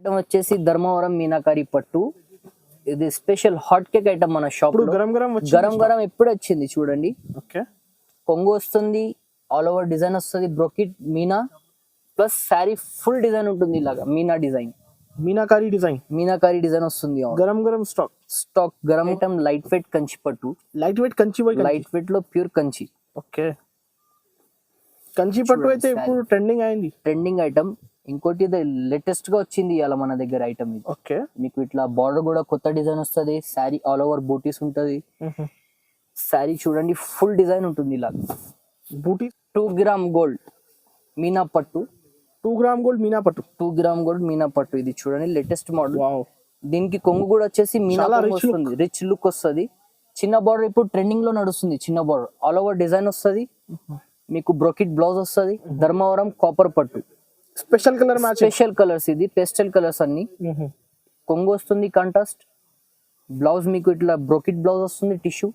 Item వచ్చేసి ధర్మవరం మీనాకారి పట్టు. ఇది స్పెషల్ హాట్ కేక్ ఐటమ్ మన షాప్ లో. గరం గరం ఎప్పుడు వచ్చింది చూడండి. కొంగు వస్తుంది, ఆల్ ఓవర్ డిజైన్ వస్తుంది, brocade Meena plus sari full design ఉంటుంది. ఇలాగా మీనా డిజైన్, మీనాకారి డిజైన్ వస్తుంది. Garam stock garam item light weight Kanchi పట్టు. లైట్ వెయిట్ లో ప్యూర్ కంచి. ఓకే, కంచి పట్టు అయితే ఇప్పుడు ట్రెండింగ్ ఐటమ్. ఇంకోటి లేటెస్ట్ గా వచ్చింది ఇవాళ మన దగ్గర ఐటమ్ ఇది. ఓకే, మీకు ఇట్లా బార్డర్ కూడా కొత్త డిజైన్ వస్తుంది, శారీ ఆల్ ఓవర్ బూటీస్ ఉంటది. శారీ చూడండి ఫుల్ డిజైన్ ఉంటుంది ఇలా. బూటీ 2 గ్రామ్ గోల్డ్ మీనా పట్టు. 2 గ్రామ్ గోల్డ్ మీనా పట్టు. 2 గ్రామ్ గోల్డ్ మీనా పట్టు. ఇది చూడండి లేటెస్ట్ మోడల్. దీనికి కొంగు కూడా వచ్చేసి మీనా వస్తుంది, రిచ్ లుక్ వస్తుంది. చిన్న బార్డర్ ఇప్పుడు ట్రెండింగ్ లో నడుస్తుంది. చిన్న బార్డర్ ఆల్ ఓవర్ డిజైన్ వస్తుంది. మీకు బ్రోకెట్ బ్లౌజ్ వస్తుంది. ధర్మవరం కాపర్ పట్టు. స్పెషల్ కలర్స్ ఇది, పేస్టల్ కలర్స్ అన్ని. కొంగు వస్తుంది కాంట్రాస్ట్. బ్లౌజ్ మీకు ఇట్లా బ్రోకెట్ బ్లౌజ్ వస్తుంది, టిష్యూ.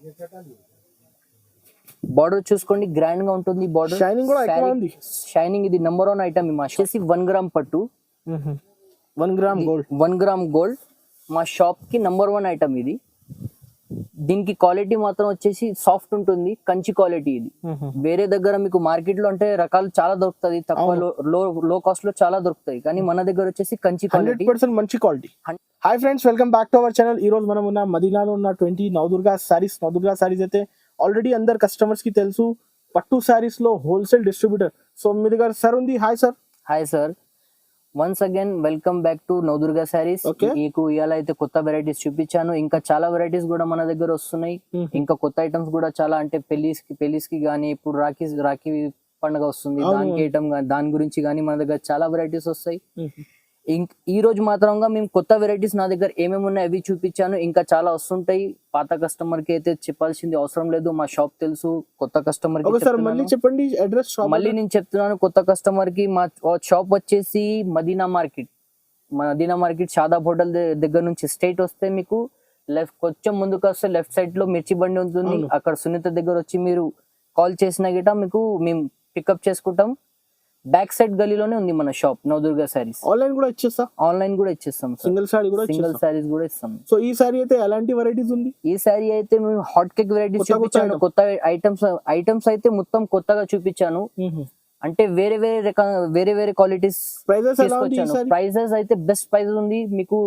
బార్డర్ చూసుకోండి గ్రాండ్ గా ఉంటుంది. Border shining. ఇది నెంబర్ 1 ఐటమ్ మా వచ్చేసి 1 గ్రామ్ పట్టు. 1 గ్రామ్ గోల్డ్ మా షాప్ కి నెంబర్ 1 ఐటమ్ ఇది. దీనికి క్వాలిటీ మాత్రం వచ్చేసి సాఫ్ట్ ఉంటుంది, కంచి క్వాలిటీ ఇది. వేరే దగ్గర మీకు మార్కెట్ లో అంటే రకాలు చాలా దొరుకుతుంది, తక్కువ లో కాస్ట్ లో చాలా దొరుకుతాయి. కానీ మన దగ్గర వచ్చేసి కంచి 100% మంచి quality. Hi friends, welcome back to our channel. ఈ రోజు మనం ఉన్న మదీనాలో ఉన్న 20 నవదుర్గా సారీస్. నవదుర్గా సారీస్ అయితే ఆల్రెడీ అందరు కస్టమర్స్ కి తెలుసు, పట్టు సారీస్ లో హోల్సేల్ డిస్ట్రిబ్యూటర్. సో మీ దగ్గర సార్ ఉంది. Hi sir, once again welcome back to Navadurga saris. మీకు ఇవాళ అయితే కొత్త వెరైటీస్ చూపించాను. ఇంకా చాలా వెరైటీస్ కూడా మన దగ్గర వస్తున్నాయి. ఇంకా కొత్త ఐటమ్స్ కూడా చాలా, అంటే పెళ్లిస్కి గానీ, ఇప్పుడు రాఖీ పండుగ వస్తుంది, దానికి ఐటమ్ దాని గురించి గానీ మన దగ్గర చాలా వెరైటీస్ వస్తాయి. ఈ రోజు మాత్రంగా మేము కొత్త వెరైటీస్ నా దగ్గర ఏమేమి ఉన్నాయి అవి చూపించాను. ఇంకా చాలా వస్తుంటాయి. పాత కస్టమర్ కి అయితే చెప్పాల్సింది అవసరం లేదు, మా షాప్ తెలుసు. కొత్త కస్టమర్ కి చెప్పండి అడ్రస్. మళ్ళీ నేను చెప్తున్నాను కొత్త కస్టమర్ కి. మా షాప్ వచ్చేసి మదీనా మార్కెట్ షాదాబ్ హోటల్ దగ్గర నుంచి స్ట్రైట్ వస్తే మీకు కొంచెం ముందుకు వస్తే లెఫ్ట్ సైడ్ లో మిర్చి బండి ఉంటుంది. అక్కడ సునీత దగ్గర వచ్చి మీరు కాల్ చేసిన గిట మీకు మేము పికప్ చేసుకుంటాం. బ్యాక్ సైడ్ గలీలోనే ఉంది మన షాప్ నవదుర్గా సారీస్. ఆన్లైన్ కూడా ఇచ్చేస్తాం. సింగిల్ సారీస్ కూడా ఇస్తాం. సో ఈ సారీ అయితే ఎలాంటి వెరైటీస్ ఉంది? ఈ సారీ అయితే మేము హాట్ కేక్ వెరైటీస్ చూపించాను. కొత్త ఐటమ్స్ అయితే మొత్తం కొత్తగా చూపించాను. అంటే వేరే క్వాలిటీస్ తీసుకొచ్చాను. ప్రైజెస్ అయితే బెస్ట్ ప్రైస్ ఉంది మీకు.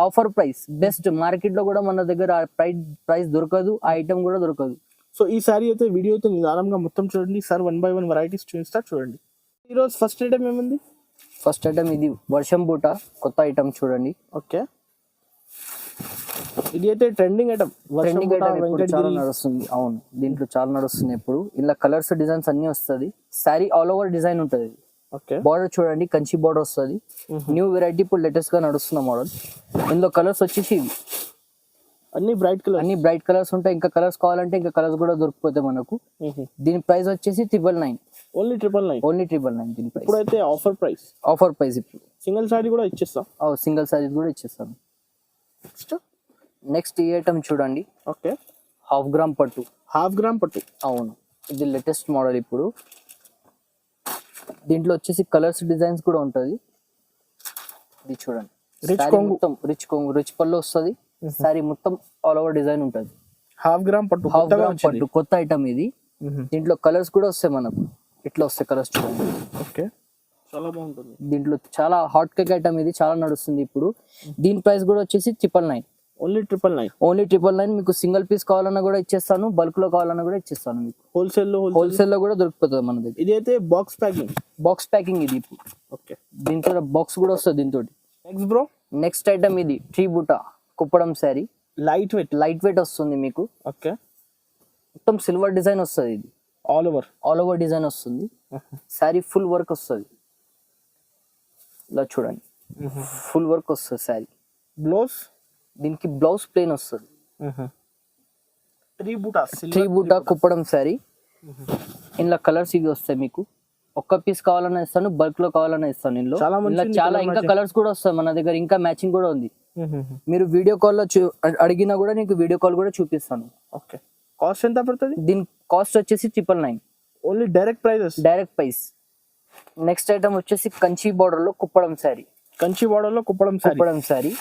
Offer price best. మార్కెట్ లో కూడా మన దగ్గర ప్రైస్ దొరకదు, ఆ ఐటమ్ కూడా దొరకదు. సో ఈ సారీ అయితే వీడియో అయితే నిదానంగా మొత్తం చూడండి సార్. 1 by 1 వెరైటీస్ చూపిస్తా చూడండి. ఈ రోజు ఫస్ట్ ఐటమ్ ఏముంది? ఫస్ట్ ఐటమ్ ఇది వర్షం బూట, కొత్త ఐటమ్ చూడండి. ఓకే, ఇది అయితే ట్రెండింగ్ ఐటమ్. చాలా నడుస్తుంది. అవును, దీంట్లో చాలా నడుస్తుంది ఇప్పుడు. ఇలా కలర్స్ డిజైన్స్ అన్ని వస్తుంది. శారీ ఆల్ ఓవర్ డిజైన్ ఉంటది. ఓకే, బార్డర్ చూడండి కంచి బార్డర్ వస్తుంది. న్యూ వెరైటీ ఇప్పుడు లేటెస్ట్ గా నడుస్తున్న మోడల్. ఇందులో కలర్స్ వచ్చేసి అన్ని బ్రైట్ కలర్స్ ఉంటాయి. ఇంకా కలర్స్ కావాలంటే ఇంకా కలర్స్ కూడా దొరికిపోతాయి మనకు. దీని ప్రైస్ వచ్చేసి 999. ఓన్లీ 999 దీని ప్రైస్. ఇప్పుడైతే ఆఫర్ ప్రైస్. ఇప్పుడు సింగిల్ సారీ కూడా ఇచ్చేస్తాం. సింగిల్ సారీస్ కూడా ఇచ్చేస్తాం. నెక్స్ట్ ఈ ఐటమ్ చూడండి. ఓకే, హాఫ్ గ్రామ్ పట్టు. అవును, ఇది లేటెస్ట్ మోడల్ ఇప్పుడు. దీంట్లో వచ్చేసి కలర్స్ డిజైన్స్ కూడా ఉంటది. ఇది చూడండి, రిచ్ పళ్ళు వస్తుంది. సారీ మొత్తం ఆల్ ఓవర్ డిజైన్ ఉంటది. హాఫ్ గ్రామ్ పట్టు కొత్త ఐటమ్ ఇది. దీంట్లో కలర్స్ కూడా వస్తాయి మనకు. ఇట్లా వస్తాయి కలర్స్ చూడండి. ఓకే, చాలా బాగుంటుంది. దీంట్లో చాలా హాట్ కేక్ ఐటమ్ ఇది, చాలా నడుస్తుంది ఇప్పుడు. దీని ప్రైస్ కూడా వచ్చేసి 999. ఓన్లీ 999. మీకు సింగిల్ పీస్ కావాలన్నా కూడా ఇచ్చేస్తాను, బల్క్ లో కావాలన్నా కూడా ఇచ్చేస్తాను. మీకు హోల్సేల్ లో కూడా దొరికిపోతుంది మన దగ్గర. ఇది అయితే బాక్స్ ప్యాకింగ్ ఇది. ఓకే, దీంతో బాక్స్ కూడా వస్తుంది దీంతో. నెక్స్ట్ ఐటమ్ ఇది ట్రీ బూటా కుప్పడం శారీ. లైట్ వెయిట్ వస్తుంది మీకు. ఓకే, మొత్తం సిల్వర్ డిజైన్ వస్తుంది. ఇది ఆల్ ఓవర్ డిజైన్ వస్తుంది. శారీ ఫుల్ వర్క్ వస్తుంది. ఇలా చూడండి, ఫుల్ వర్క్ వస్తుంది శారీ. దీనికి బ్లౌజ్ ప్లెయిన్ వస్తుంది. ట్రీ బూటా కుప్పడం శారీ. ఇందులో కలర్స్ ఇవి వస్తాయి మీకు. ఒక్క పీస్ కావాలన్నా ఇస్తాను, బల్క్ లో కావాలన్నా ఇస్తాను. ఇందులో చాలా ఇంకా కలర్స్ కూడా వస్తాయి మన దగ్గర. ఇంకా మ్యాచింగ్ కూడా ఉంది. మీరు వీడియో కాల్ లో అడిగినా కూడా నీకు వీడియో కాల్ కూడా చూపిస్తాను. ఓకే, కాస్ట్ ఎంత పడుతుంది? దీని కాస్ట్ వచ్చేసి 999. Only direct price. Next item వచ్చేసి కంచి బార్డర్ లో కుప్పడం శారీ. కంచి బార్డర్ లో కుప్పడం సారీ. కుప్పడం శారీ.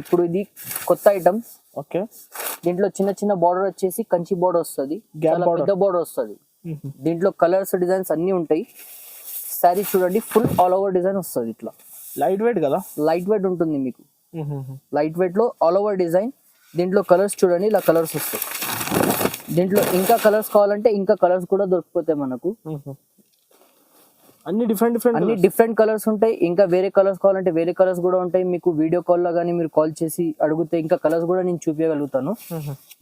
ఇప్పుడు ఇది కొత్త ఐటమ్. ఓకే. దీంట్లో చిన్న చిన్న బార్డర్ వచ్చేసి కంచి బార్డర్ వస్తుంది, చాలా పెద్ద బార్డర్ వస్తుంది. దీంట్లో కలర్స్ డిజైన్స్ అన్ని ఉంటాయి. శారీ చూడండి ఫుల్ ఆల్ ఓవర్ డిజైన్ వస్తుంది. ఇట్లా లైట్ వెయిట్ కదా, లైట్ వెయిట్ ఉంటుంది మీకు. లైట్ వెయిట్ లో ఆల్ ఓవర్ డిజైన్. దీంట్లో కలర్స్ చూడండి, ఇలా కలర్స్ వస్తాయి. దీంట్లో ఇంకా కలర్స్ కావాలంటే ఇంకా కలర్స్ కూడా దొరికిపోతాయి మనకు. అన్ని డిఫరెంట్ కలర్స్ ఉంటాయి. ఇంకా వేరే కలర్స్ కావాలంటే వేరే కలర్స్ కూడా ఉంటాయి. మీకు వీడియో కాల్ లో కానీ మీరు కాల్ చేసి అడిగితే ఇంకా కలర్స్ కూడా నేను చూపించగలుగుతాను.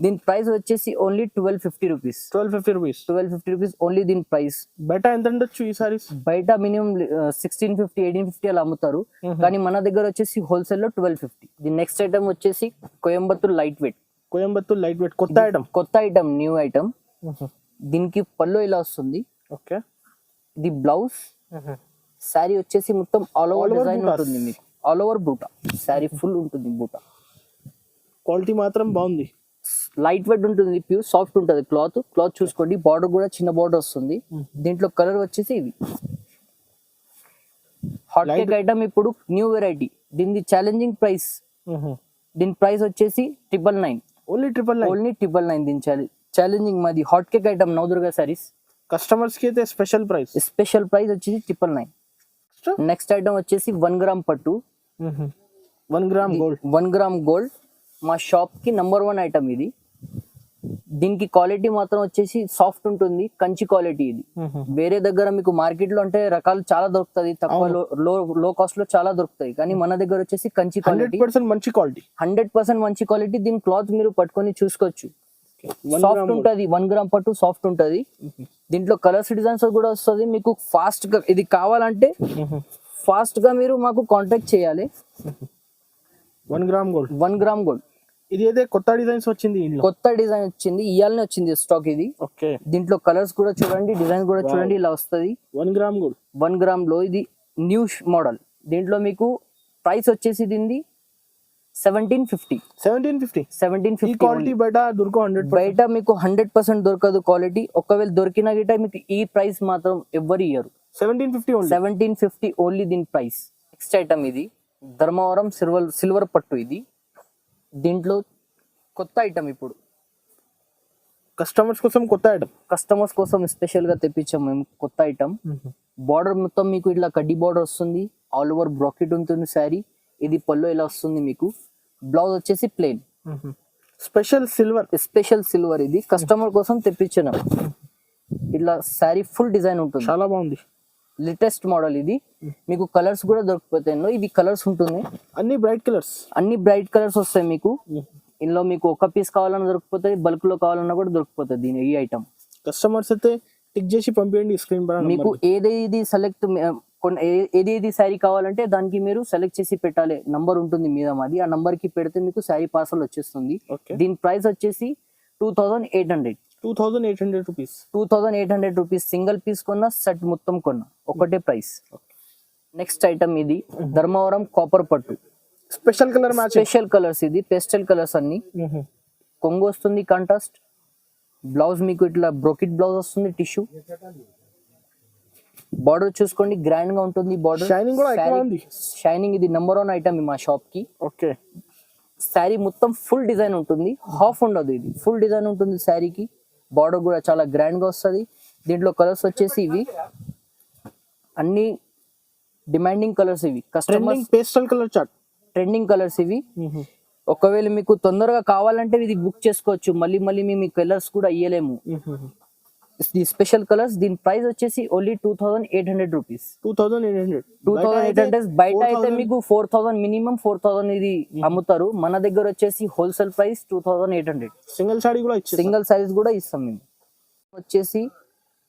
దీని ప్రైస్ వచ్చేసి ఓన్లీ 1250 రూపీస్. 1250 రూపీస్ ఓన్లీ దీని ప్రైస్. బయట ఎంత ఉండొచ్చు ఈ సారీస్? బయట మినిమం 1650 1850 అలా అమ్ముతారు, కానీ మన దగ్గర వచ్చేసి హోల్సేల్ లో 1250. దీని నెక్స్ట్ ఐటమ్ వచ్చేసి కోయంబత్తూర్ లైట్ వెయిట్. కొత్త ఐటమ్, న్యూ ఐటమ్. దీనికి పళ్ళు ఇలా వస్తుంది. ఓకే. ఇది బ్లౌజ్. శారీ వచ్చేసి మొత్తం ఆల్ ఓవర్ డిజైన్ ఉంటుంది మీకు. ఆల్ ఓవర్ బూటా శారీ ఫుల్ ఉంటుంది. బూటా క్వాలిటీ మాత్రం బాగుంది. లైట్ వెయిట్ ఉంటుంది, ప్యూర్ సాఫ్ట్ ఉంటుంది. క్లాత్ చూసుకోండి. బార్డర్ కూడా చిన్న బార్డర్ వస్తుంది. దీంట్లో కలర్ వచ్చేసి ఇవి హాట్ కేక్ ఐటమ్. ఇప్పుడు న్యూ వెరైటీ. దీని ఛాలెంజింగ్ ప్రైస్. దీని ప్రైస్ వచ్చేసి 999. ఓన్లీ 999. దీని ఛాలెంజింగ్ మాది hot cake item Navadurga saris. Customers కి అయితే స్పెషల్ ప్రైస్ వచ్చేసి 999. నెక్స్ట్ ఐటమ్ వచ్చేసి 1 గ్రామ్ పట్టు. 1 గ్రామ్ గోల్డ్. 1 గ్రామ్ గోల్డ్ మా షాప్ కి నంబర్ 1 ఐటమ్ ఇది. దీనికి క్వాలిటీ మాత్రం వచ్చేసి సాఫ్ట్ ఉంటుంది, కంచి క్వాలిటీ ఇది. వేరే దగ్గర మీకు మార్కెట్ లో అంటే రకాలు చాలా దొరుకుతుంది, తక్కువ లో కాస్ట్ లో చాలా దొరుకుతాయి, కానీ మన దగ్గర వచ్చేసి కంచి క్వాలిటీ 100% మంచి క్వాలిటీ. 100% మంచి క్వాలిటీ. దీని క్లాత్ మీరు పట్టుకొని చూసుకోవచ్చు. సాఫ్ట్ ఉంటది. 1 గ్రామ్ పట్టు సాఫ్ట్ ఉంటది. దీంట్లో కలర్స్ డిజైన్స్ కూడా వస్తుంది మీకు. ఫాస్ట్ గా ఇది కావాలంటే ఫాస్ట్ గా మీరు మాకు కాంటాక్ట్ చేయాలి. 1 గ్రామ్ గోల్డ్. 1 gram gold. ఇది అయితే కొత్త డిజైన్స్ వచ్చింది. కొత్త డిజైన్ వచ్చింది, ఇయాలనే వచ్చింది స్టాక్ ఇది. ఓకే. దీంట్లో కలర్స్ కూడా చూడండి, డిజైన్ కూడా చూడండి, ఇలా వస్తుంది. 1 గ్రామ్ గోల్డ్. 1 గ్రామ్ లో ఇది న్యూ మోడల్. దీంట్లో మీకు ప్రైస్ వచ్చేసి దీనిది 1750. ఈ క్వాలిటీ బయట దొరకదు. 100% బయట మీకు 100% దొరకదు క్వాలిటీ. ఒకవేళ దొరికిన గిట మీకు ఈ ప్రైస్ మాత్రం ఎవ్వరు ఇయ్యరు. 1750 ఓన్లీ దీని ప్రైస్. నెక్స్ట్ ఐటమ్ ఇది ధర్మవరం సిల్వర్ పట్టు. ఇది దీంట్లో కొత్త ఐటమ్. ఇప్పుడు కస్టమర్స్ కోసం స్పెషల్ గా తెప్పించాం మేము కొత్త ఐటమ్. బార్డర్ మొత్తం మీకు ఇట్లా కడ్డీ బార్డర్ వస్తుంది, ఆల్ ఓవర్ బ్రాకెట్ ఉంటుంది శారీ. ఇది పళ్ళు ఇలా వస్తుంది మీకు. బ్లౌజ్ వచ్చేసి ప్లెయిన్. స్పెషల్ సిల్వర్ ఇది కస్టమర్ కోసం తెప్పించాను. ఇట్లా శారీ ఫుల్ డిజైన్ ఉంటుంది, చాలా బాగుంది. లేటెస్ట్ మోడల్ ఇది. మీకు కలర్స్ కూడా దొరికిపోతాయి. ఇవి కలర్స్ ఉంటుంది, అన్ని బ్రైట్ కలర్స్ వస్తాయి మీకు. ఇందులో మీకు ఒక పీస్ కావాలన్నా దొరికిపోతుంది, బల్క్ లో కావాలన్నా కూడా దొరికిపోతుంది దీని ఈ ఐటమ్. కస్టమర్స్ అయితే టిక్ చేసి పంపించండి స్క్రీన్ పైన. మీకు ఏది శారీ కావాలంటే దానికి మీరు సెలెక్ట్ చేసి పెట్టాలి. నంబర్ ఉంటుంది మీద మాది, ఆ నంబర్ కి పెడితే మీకు శారీ పార్సల్ వచ్చేస్తుంది. దీని ప్రైస్ వచ్చేసి 2800 రూపీస్. సింగిల్ పీస్ కొన్నా, సెట్ మొత్తం కొన్నా ఒకటే ప్రైస్. నెక్స్ట్ ఐటమ్ ఇది ధర్మవరం కాపర్ పట్టు. Special colours. ఇది పేస్టల్ కలర్స్ అన్ని. కొంగు వస్తుంది కాంట్రాస్ట్. బ్లౌజ్ మీకు ఇట్లా బ్రోకెట్ బ్లౌజ్ వస్తుంది, టిష్యూ. బార్డర్ చూసుకోండి, గ్రాండ్ గా ఉంటుంది బార్డర్. షైనింగ్ ఇది నంబర్ 1 ఐటమ్ మా షాప్ కి. ఓకే. శారీ మొత్తం ఫుల్ డిజైన్ ఉంటుంది, హాఫ్ ఉండదు. ఇది ఫుల్ డిజైన్ ఉంటుంది శారీకి. బార్డర్ కూడా చాలా గ్రాండ్ గా వస్తుంది. దీంట్లో కలర్స్ వచ్చేసి ఇవి అన్ని డిమాండింగ్ కలర్స్. ఇవి కస్టమర్ ట్రెండింగ్ కలర్స్ ఇవి. ఒకవేళ మీకు తొందరగా కావాలంటే ఇది బుక్ చేసుకోవచ్చు. మళ్ళీ మేము కలర్స్ కూడా ఇయ్యలేము. The special colours. దీని ప్రైస్ వచ్చేసి ఓన్లీ 2800 రూపీస్. 2800. బయట అయితే మీకు 4000 మినిమం 4000 ఇది అమ్ముతారు. మన దగ్గర వచ్చేసి హోల్సేల్ ప్రైస్ 2800. సింగిల్ సారీస్ కూడా ఇస్తాం మేము. వచ్చేసి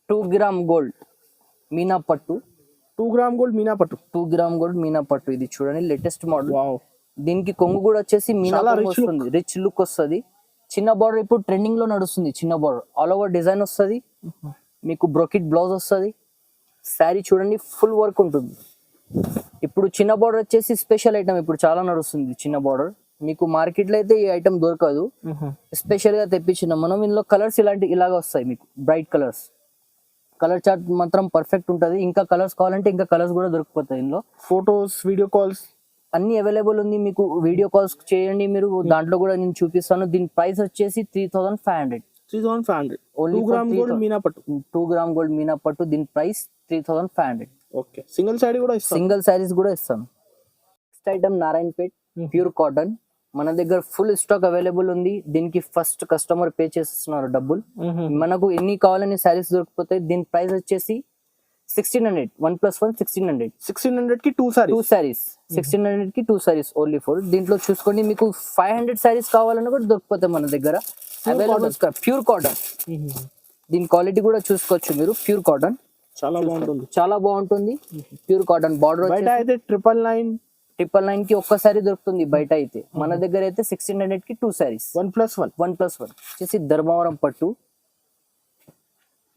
2 గ్రామ్ గోల్డ్ మీనా పట్టు. 2 గ్రామ్ గోల్డ్ మీనా పట్టు. ఇది చూడండి లేటెస్ట్ మోడల్. దీనికి కొంగు కూడా వచ్చేసి మీనా వస్తుంది, రిచ్ లుక్ వస్తుంది. చిన్న బార్డర్ ఇప్పుడు ట్రెండింగ్ లో నడుస్తుంది. చిన్న బార్డర్ ఆల్ ఓవర్ డిజైన్ వస్తుంది మీకు. బ్రోకెట్ బ్లౌజ్ వస్తుంది. శారీ చూడండి ఫుల్ వర్క్ ఉంటుంది. ఇప్పుడు చిన్న బార్డర్ వచ్చేసి స్పెషల్ ఐటమ్. ఇప్పుడు చాలా నడుస్తుంది చిన్న బార్డర్. మీకు మార్కెట్ లో అయితే ఈ ఐటమ్ దొరకదు. స్పెషల్ గా తెప్పించిన మనం. ఇందులో కలర్స్ ఇలాగా వస్తాయి మీకు, బ్రైట్ కలర్స్. కలర్ చార్ట్ మాత్రం పర్ఫెక్ట్ ఉంటది. ఇంకా కలర్స్ కావాలంటే ఇంకా కలర్స్ కూడా దొరికిపోతాయి ఇందులో. ఫోటోస్, వీడియో కాల్స్ అన్ని అవైలబుల్ ఉంది మీకు. వీడియో కాల్స్ చేయండి మీరు, దాంట్లో కూడా నేను చూపిస్తాను. దీని ప్రైస్ వచ్చేసి 3500. 3500 ఓన్లీ 2 గ్రామ్ గోల్డ్ మీనా పట్టు. 2 గ్రామ్ గోల్డ్ మీనా పట్టు. దీని ప్రైస్ 3500. ఓకే, సింగిల్ సారీ కూడా ఇస్తాం. సింగిల్ సారీస్ కూడా ఇస్తాం. Next item Narayanpet pure cotton. మన దగ్గర ఫుల్ స్టాక్ అవైలబుల్ ఉంది. దీనికి ఫస్ట్ కస్టమర్ పే చేస్తున్నారు డబ్బులు. మనకు ఎన్ని కావాలని సారీస్ దొరికిపోతాయి. దీని ప్రైస్ వచ్చేసి 1600. 1+1 1600. 1600 కి 2 సారీ. 2 సారీస్ 1600 కి 2 సారీస్ ఓన్లీ ఫోర్. దీంట్లో చూసుకోండి మీకు 500 సారీస్ కావాలన్నా కూడా దొరికిపోతాయి మన దగ్గర అవైలబుల్. Pure cotton. దీని క్వాలిటీ కూడా చూసుకోవచ్చు మీరు. ప్యూర్ కాటన్ చాలా బాగుంటుంది. చాలా బాగుంటుంది. Pure cotton. బార్డర్ బయట అయితే 999 కి ఒక్కసారి దొరుకుతుంది బయట అయితే. మన దగ్గర అయితే 1600 కి 2 సారీస్. 1+1. 1+1 వచ్చేసి ధర్మవరం పట్టు.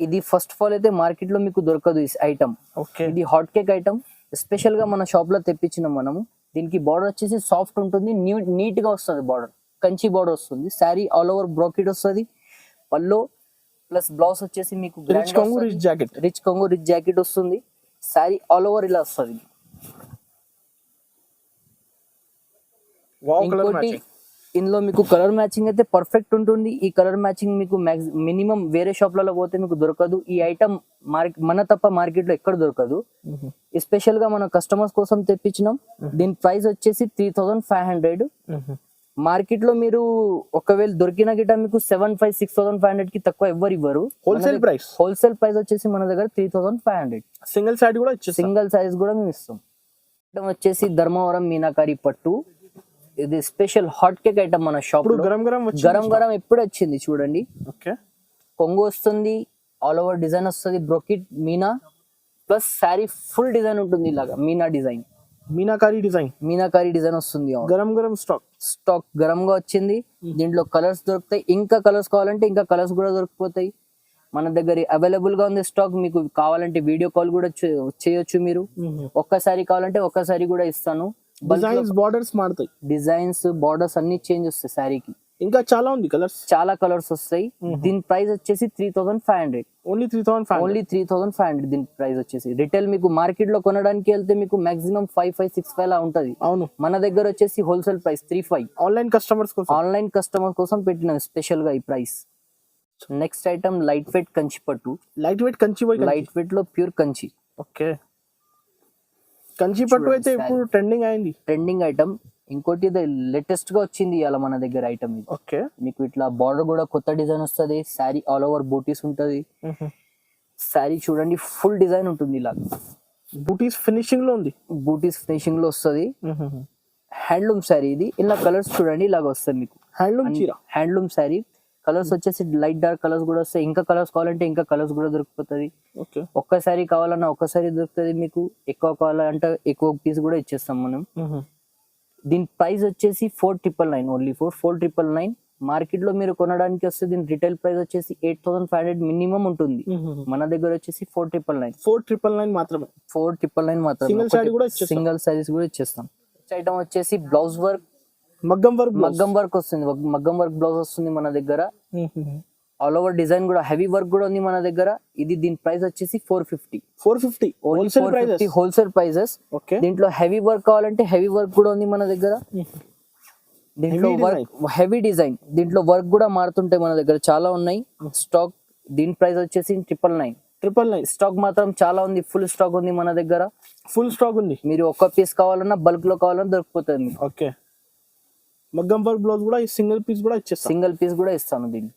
ఇది ఫస్ట్ ఆఫ్ ఆల్ అయితే మార్కెట్ లో మీకు దొరకదు ఈ ఐటమ్. ఓకే, ఇది హాట్ కేక్ ఐటమ్. స్పెషల్ గా మన షాప్ లో తెప్పించినాం మనము. దీనికి బార్డర్ వచ్చేసి సాఫ్ట్ ఉంటుంది, నీట్ గా వస్తుంది. బార్డర్ కంచి బార్డర్ వస్తుంది. శారీ ఆల్ ఓవర్ బ్రోకెట్ వస్తుంది. పల్లో ప్లస్ బ్లౌజ్ వచ్చేసి మీకు రిచ్ కొంగు రిచ్ జాకెట్ వస్తుంది. శారీ ఆల్ ఓవర్ ఇలా వస్తుంది. ఇంకోటి ఇందులో మీకు కలర్ మ్యాచింగ్ అయితే పర్ఫెక్ట్ ఉంటుంది. ఈ కలర్ మ్యాచింగ్ మీకు మినిమం వేరే షాప్లలో పోతే మీకు దొరకదు. ఈ ఐటమ్ మన తప్ప మార్కెట్ లో ఎక్కడ దొరకదు. ఎస్పెషల్ గా మన కస్టమర్స్ కోసం తెప్పించినాం. దీని ప్రైస్ వచ్చేసి 3500. మార్కెట్ లో మీరు ఒకవేళ దొరికిన గిట మీకు 7500-6500 కి తక్కువ ఎవ్వరు ఇవ్వరు. హోల్సేల్ ప్రైస్ వచ్చేసి మన దగ్గర 3500. సింగిల్ సారీ కూడా సింగిల్ సారీస్ కూడా మేము ఇస్తాం. ఐటమ్ వచ్చేసి ధర్మవరం మీనాకారి పట్టు. ఇది స్పెషల్ హాట్ కేక్ ఐటమ్ మన షాప్ లో. గరం ఎప్పుడు వచ్చింది చూడండి. ఓకే, కొంగు వస్తుంది, ఆల్ ఓవర్ డిజైన్ వస్తుంది, brocade Meena plus sari full design ఉంటుంది. ఇలాగా మీనా డిజైన్, మీనాకారి డిజైన్ వస్తుంది. గరం స్టాక్ గరం గా వచ్చింది. దీంట్లో కలర్స్ దొరుకుతాయి. ఇంకా కలర్స్ కావాలంటే ఇంకా కలర్స్ కూడా దొరికిపోతాయి. మన దగ్గర అవైలబుల్ గా ఉంది స్టాక్. మీకు కావాలంటే వీడియో కాల్ కూడా చేయొచ్చు మీరు. ఒక్కసారి కావాలంటే ఒక్కసారి కూడా ఇస్తాను. డిజైన్స్ బార్డర్స్ అన్ని చేంజ్ వస్తాయి శారీకి. ఇంకా చాలా ఉంది కలర్స్, చాలా కలర్స్ వస్తాయి. దీని ప్రైస్ వచ్చేసి 3500. ఓన్లీ 3500 దీని ప్రైస్ వచ్చేసి. రిటైల్ మీకు మార్కెట్ లో కొనడానికి వెళ్తే మీకు మాక్సిమం 5565 లా ఉంటది. అవును, మన దగ్గర వచ్చేసి హోల్సేల్ ప్రైస్ 35. ఆన్లైన్ కస్టమర్స్ కోసం పెట్టిన స్పెషల్ గా ఈ price. Next item light weight Kanchi పట్టు. లైట్ వెయిట్ లో ప్యూర్ కంచి. ఓకే, కంచి పట్టు అయితే ఇప్పుడు ట్రెండింగ్ ఐటమ్. ఇంకోటి లేటెస్ట్ గా వచ్చింది ఇవాళ మన దగ్గర ఐటమ్ ఇది. ఓకే, మీకు ఇట్లా బార్డర్ కూడా కొత్త డిజైన్ వస్తుంది. శారీ ఆల్ ఓవర్ బూటీస్ ఉంటది. శారీ చూడండి ఫుల్ డిజైన్ ఉంటుంది. ఇలా బూటీస్ ఫినిషింగ్ లో వస్తుంది. హ్యాండ్లూమ్ శారీ ఇది. ఇలా కలర్స్ చూడండి ఇలాగ వస్తుంది మీకు. హ్యాండ్లూమ్ శారీ. కలర్స్ వచ్చేసి లైట్ డార్క్ కలర్స్ కూడా వస్తాయి. ఇంకా కలర్స్ కావాలంటే ఇంకా కలర్స్ కూడా దొరికిపోతుంది. ఒక్కసారి కావాలన్నా ఒక్కసారి దొరుకుతుంది మీకు. ఎక్కువ కావాలంటే ఎక్కువ పీస్ కూడా ఇచ్చేస్తాం మనం. దీని ప్రైస్ వచ్చేసి 4999. ఓన్లీ 4999. మార్కెట్ లో మీరు కొనడానికి వస్తే దీని రిటైల్ ప్రైస్ వచ్చేసి 8500 మినిమం ఉంటుంది. మన దగ్గర వచ్చేసి 4999 మాత్రమే. 4999 మాత్రమే. సింగిల్ సారీస్ కూడా ఇచ్చేస్తాం. ఐటమ్ వచ్చేసి బ్లౌజ్ వర్క్, మగ్గం వర్క్ వస్తుంది. మగ్గం వర్క్ బ్లౌజ్ వస్తుంది మన దగ్గర. ఆల్ ఓవర్ డిజైన్ కూడా హెవీ వర్క్ కూడా ఉంది మన దగ్గర. ఇది దీని ప్రైస్ వచ్చేసి 450. Wholesale prices. దీంట్లో హెవీ వర్క్ కావాలంటే హెవీ వర్క్ కూడా ఉంది మన దగ్గర. దీంట్లో హెవీ డిజైన్. దీంట్లో వర్క్ కూడా మారుతుంటాయి మన దగ్గర. చాలా ఉన్నాయి స్టాక్. దీని ప్రైస్ వచ్చేసి 999. స్టాక్ మాత్రం చాలా ఉంది. ఫుల్ స్టాక్ ఉంది మన దగ్గర. మీరు ఒక్క పీస్ కావాలన్నా బల్క్ లో కావాలన్నా దొరికిపోతుంది మీకు. ఓకే, మగ్గం వర్క్ బ్లౌజ్ కూడా సింగిల్ పీస్ కూడా ఇస్తాను దీన్ని.